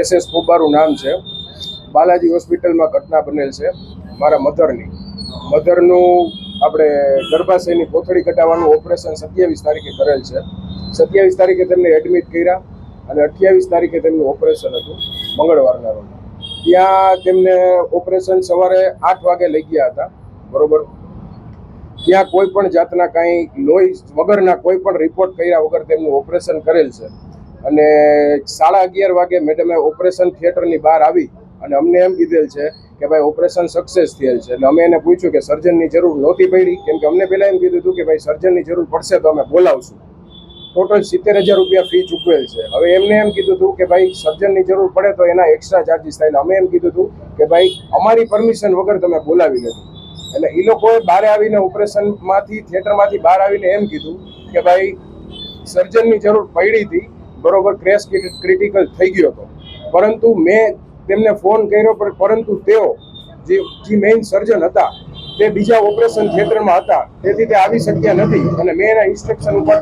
SS પોબારું નામ છે. બાલાજી હોસ્પિટલમાં ઘટના બનેલ છે. મારા મધરનું આપણે ગર્ભાશયની કોથળી કઢાવવાનું ઓપરેશન 27 તારીખે કરેલ છે. 27 તારીખે તેમને એડમિટ કર્યા અને 28 તારીખે તેમનું ઓપરેશન હતું, મંગળવારના રોજ. ત્યાં તેમને ઓપરેશન સવારે 8 વાગે લઈ ગયા હતા, બરોબર. ત્યાં કોઈ પણ જાતના કાંઈ લોહી વગરના કોઈ પણ રિપોર્ટ કર્યા વગર તેમનું ઓપરેશન કરેલ છે. અને 11:30 વાગે મેડમે ઓપરેશન થિયેટરની બહાર આવી અને અમને એમ કીધેલ છે કે ભાઈ ઓપરેશન સક્સેસ થયેલ છે. એટલે અમે એને પૂછ્યું કે સર્જનની જરૂર નહોતી પડી, કેમ કે અમને પહેલાં એમ કીધું હતું કે ભાઈ સર્જનની જરૂર પડશે તો અમે બોલાવશું. ટોટલ 70,000 રૂપિયા ફી ચૂકવેલ છે. હવે એમને એમ કીધું હતું કે ભાઈ સર્જનની જરૂર પડે તો એના એક્સ્ટ્રા ચાર્જીસ થાય. અમે એમ કીધું હતું કે ભાઈ અમારી પરમિશન વગર તમે બોલાવી લેજો. એટલે એ લોકોએ બહાર આવીને ઓપરેશનમાંથી થિયેટરમાંથી બહાર આવીને એમ કીધું કે ભાઈ સર્જનની જરૂર પડી હતી, બરોબર, ક્રેશ ક્રિટિકલ થઈ ગયો હતો. પરંતુ મેં તેમને ફોન કર્યો, પરંતુ તેઓ જે મેઇન સર્જન હતા તે બીજા ઓપરેશન થિયેટરમાં હતા, તેથી તે આવી શક્યા નથી અને મેં એના ઇન્સ્ટ્રક્શન ઉપર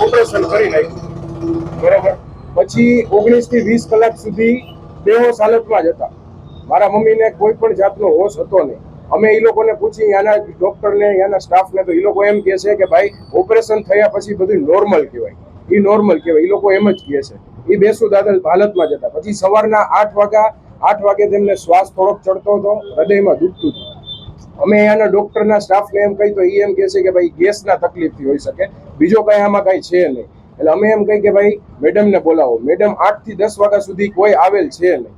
ઓપરેશન કરી નાખ્યું, બરોબર. પછી 19 થી 20 કલાક સુધી બેહોશ હાલતમાં જ હતા. મારા મમ્મીને કોઈ પણ જાતનો હોશ હતો નહીં. અમે એ લોકોને પૂછી, ત્યાંના ડોક્ટરને, ત્યાંના સ્ટાફને, તો એ લોકો એમ કહે છે કે ભાઈ ઓપરેશન થયા પછી બધું નોર્મલ કહેવાય, એ નોર્મલ કહેવાય. એ લોકો એમ જ કહે છે. એ બેસુદાદ હાલતમાં જ હતા. પછી સવારના 8 વાગે તેમને શ્વાસ થોડોક ચડતો હતો, હૃદયમાં દુખતું હતું. અમે અહીંયાના ડોક્ટરના સ્ટાફને એમ કહી તો એ એમ કહે છે કે ભાઈ ગેસના તકલીફથી હોઈ શકે, બીજો કાંઈ આમાં કાંઈ છે નહીં. એટલે અમે એમ કહી કે ભાઈ મેડમને બોલાવો. મેડમ 8 થી 10 વાગ્યા સુધી કોઈ આવેલ છે નહીં.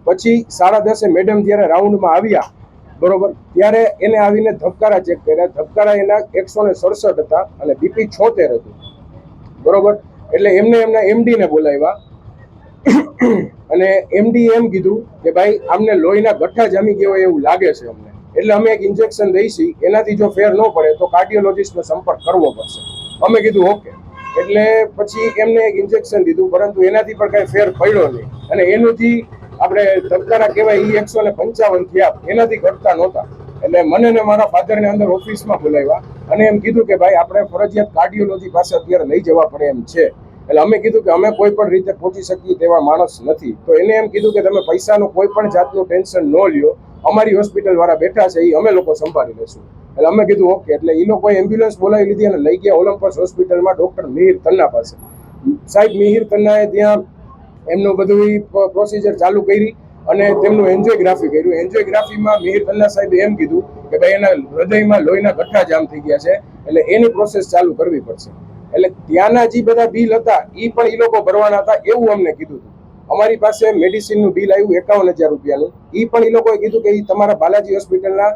પછી 10:30 મેડમ જ્યારે રાઉન્ડમાં આવ્યા, બરોબર, ત્યારે એને આવીને ધબકારા ચેક કર્યા. ધબકારા એના 167 હતા અને બીપી 76 હતું, બરોબર. એટલે એમના એમડીને બોલાવ્યા અને એમડી એમ કીધું કે ભાઈ આમને લોહીના ગઠ્ઠા જામી ગયા હોય એવું લાગે છે અમને, એટલે અમે એક ઇન્જેક્શન દઈશી, એનાથી જો ફેર ન પડે તો કાર્ડિયોલોજિસ્ટનો સંપર્ક કરવો પડશે. અમે કીધું ઓકે. એટલે પછી એમને એક ઇન્જેક્શન દીધું, પરંતુ એનાથી પણ કાંઈ ફેર પડ્યો નહીં. અને એનું જે આપણે ધબકારા કહેવાય એ 155 થયા, એનાથી ઘટતા નહોતા. એટલે મને ને મારા ફાધરને અંદર ઓફિસમાં બોલાવ્યા અને એમ કીધું કે ભાઈ આપણે ફરજિયાત કાર્ડિયોલોજી પાસે અત્યારે લઈ જવા પડે એમ છે. એટલે અમે કીધું કે અમે કોઈ પણ રીતે પહોંચી શકીએ તેવા માણસ નથી. તો એને એમ કીધું કે તમે પૈસાનું કોઈ પણ જાતનું ટેન્શન ન લ્યો, અમારી હોસ્પિટલ વાળા બેઠા છે, એ અમે લોકો સંભાળી લઈશું. એટલે અમે કીધું ઓકે. એટલે એ લોકોએ એમ્બ્યુલન્સ બોલાવી લીધી અને લઈ ગયા ઓલમ્પસ હોસ્પિટલમાં ડૉક્ટર મિહિર તન્ના પાસે. સાહેબ મિહિર તન્નાએ ત્યાં એમનું બધું પ્રોસિજર ચાલુ કરી અને તેમનું એન્જિયોગ્રાફી કર્યું. એન્જિયોગ્રાફીમાં મિહિર તન્ના સાહેબે એમ કીધું કે ભાઈ એના હૃદયમાં લોહીના ગઠ્ઠા જામ થઈ ગયા છે, એટલે એની પ્રોસેસ ચાલુ કરવી પડશે. એટલે ત્યાંના જે બધા બિલ હતા એ પણ એ લોકો ભરવાના હતા એવું અમને કીધું હતું. અમારી પાસે મેડિસિનનું બિલ આવ્યું 51,000 રૂપિયાનું. એ પણ એ લોકોએ કીધું કે એ તમારા બાલાજી હોસ્પિટલના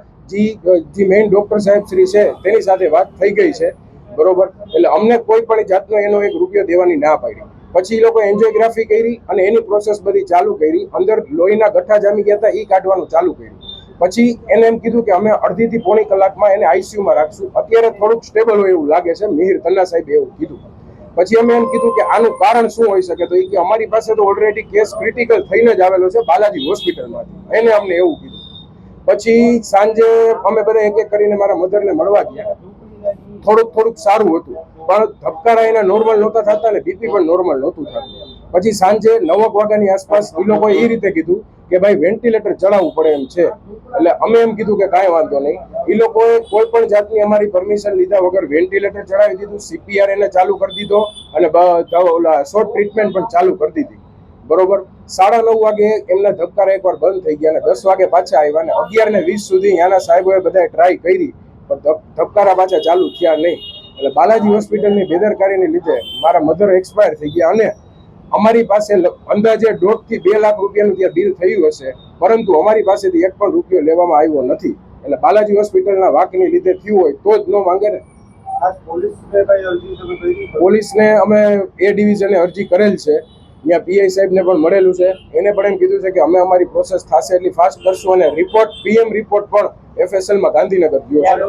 જે મેઇન ડૉક્ટર સાહેબ શ્રી છે તેની સાથે વાત થઈ ગઈ છે, બરોબર. એટલે અમને કોઈ પણ જાતનો એનો 1 રૂપિયો દેવાની ના પાડી. પછી એ લોકો એન્જિયોગ્રાફી કરી અને એની પ્રોસેસ બધી ચાલુ કરી. અંદર લોહીના ગઠ્ઠા જામી ગયા હતા, એ કાઢવાનું ચાલુ કર્યું. પછી એને એમ કીધું કે અમે અડધી થી પોણી કલાકમાં એને આઈસીયુમાં રાખશું, અત્યારે થોડુંક સ્ટેબલ હોય એવું લાગે છે, મિહિર તન્ના સાહેબે એવું કીધું. પછી અમે એમ કીધું કે આનું કારણ શું હોઈ શકે, તો એ કે અમારી પાસે તો ઓલરેડી કેસ ક્રિટિકલ થઈને જ આવેલો છે બાલાજી હોસ્પિટલમાંથી, એને અમને એવું કીધું. પછી સાંજે અમે બધા એક એક કરીને મારા મધરને મળવા ગયા. થોડુંક સારું હતું, પણ ધબકારા એના નોર્મલ નહોતા થતા ને બીપી પણ નોર્મલ નહોતું થતું. પછી સાંજે 9 વાગ્યાની આસપાસ એ લોકોએ એ રીતે કીધું કે ભાઈ વેન્ટિલેટર ચડાવવું પડે એમ છે. એટલે અમે એમ કીધું કે કાંઈ વાંધો નહીં. એ લોકોએ કોઈ પણ જાતની અમારી પરમિશન લીધા વગર વેન્ટિલેટર ચડાવી દીધું, CPR એને ચાલુ કરી દીધો અને શોર્ટ ટ્રીટમેન્ટ પણ ચાલુ કરી દીધી, બરોબર. 9:30 વાગે એમના ધબકારા એકવાર બંધ થઈ ગયા અને 10 વાગે પાછા આવ્યા અને 11:20 સુધી ત્યાંના સાહેબોએ બધાએ ટ્રાય કરી, પણ ધબકારા પાછા ચાલુ થયા નહીં. એટલે બાલાજી હોસ્પિટલની બેદરકારીને લીધે મારા મધર એક્સપાયર થઈ ગયા અને અમારી પાસે અંદાજે 1.5 થી 2 લાખ રૂપિયાનું ત્યાં બિલ થયું હશે, પરંતુ અમારી પાસેથી 1 પણ રૂપિયો લેવામાં આવ્યો નથી. એટલે બાલાજી હોસ્પિટલના વાકની લીધે થયું હોય તો જ ન માંગે ને. પોલીસને અમે A ડિવિઝને અરજી કરેલ છે, ત્યાં PI સાહેબને પણ મળેલું છે. એને પણ એમ કીધું છે કે અમે અમારી પ્રોસેસ થશે એટલી ફાસ્ટ કરશું અને PM રિપોર્ટ પણ FSLમાં ગાંધીનગર ગયો છે.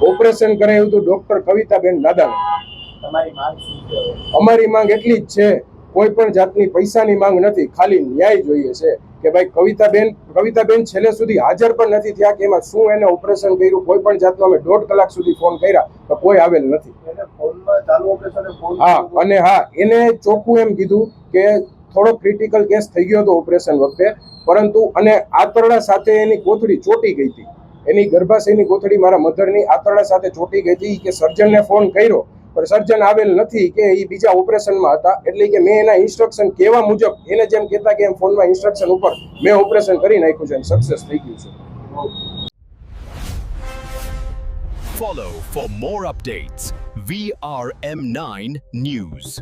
ઓપરેશન કરાયું હતું ડૉક્ટર કવિતાબેન દાદાને. અમારી માંગ એટલી જ છે, કોઈ પણ જાતની પૈસાની માંગ નથી, ખાલી ન્યાય જોઈએ છે કે ભાઈ કવિતાબેન છેલ્લે સુધી હાજર પણ નથી થયા કે એમાં શું એને ઓપરેશન કર્યું, કોઈ પણ જાતનો અમે 1.5 કલાક સુધી ફોન કર્યા તો કોઈ આવેલ નથી. હા, અને હા, એને ચોખ્ખું એમ કીધું કે થોડો ક્રિટિકલ કેસ થઈ ગયો હતો ઓપરેશન વખતે, પરંતુ અને આંતરડા સાથે એની કોથળી ચોટી ગઈ હતી, એની ગર્ભાશયની કોથળી મારા મધરની આંતરડા સાથે ચોટી ગઈ હતી કે સર્જનને ફોન કર્યો પણ સર્જન આવેલ નથી કે એ બીજા ઓપરેશનમાં હતા, એટલે કે મેં એના ઇન્સ્ટ્રક્શન કહેવા મુજબ એને જેમ કહેતા કે એમ ફોનમાં ઇન્સ્ટ્રક્શન ઉપર મેં ઓપરેશન કરી નાખ્યું છે અને સક્સેસ થઈ ગયું છે. Follow for more updates. VRM9 News.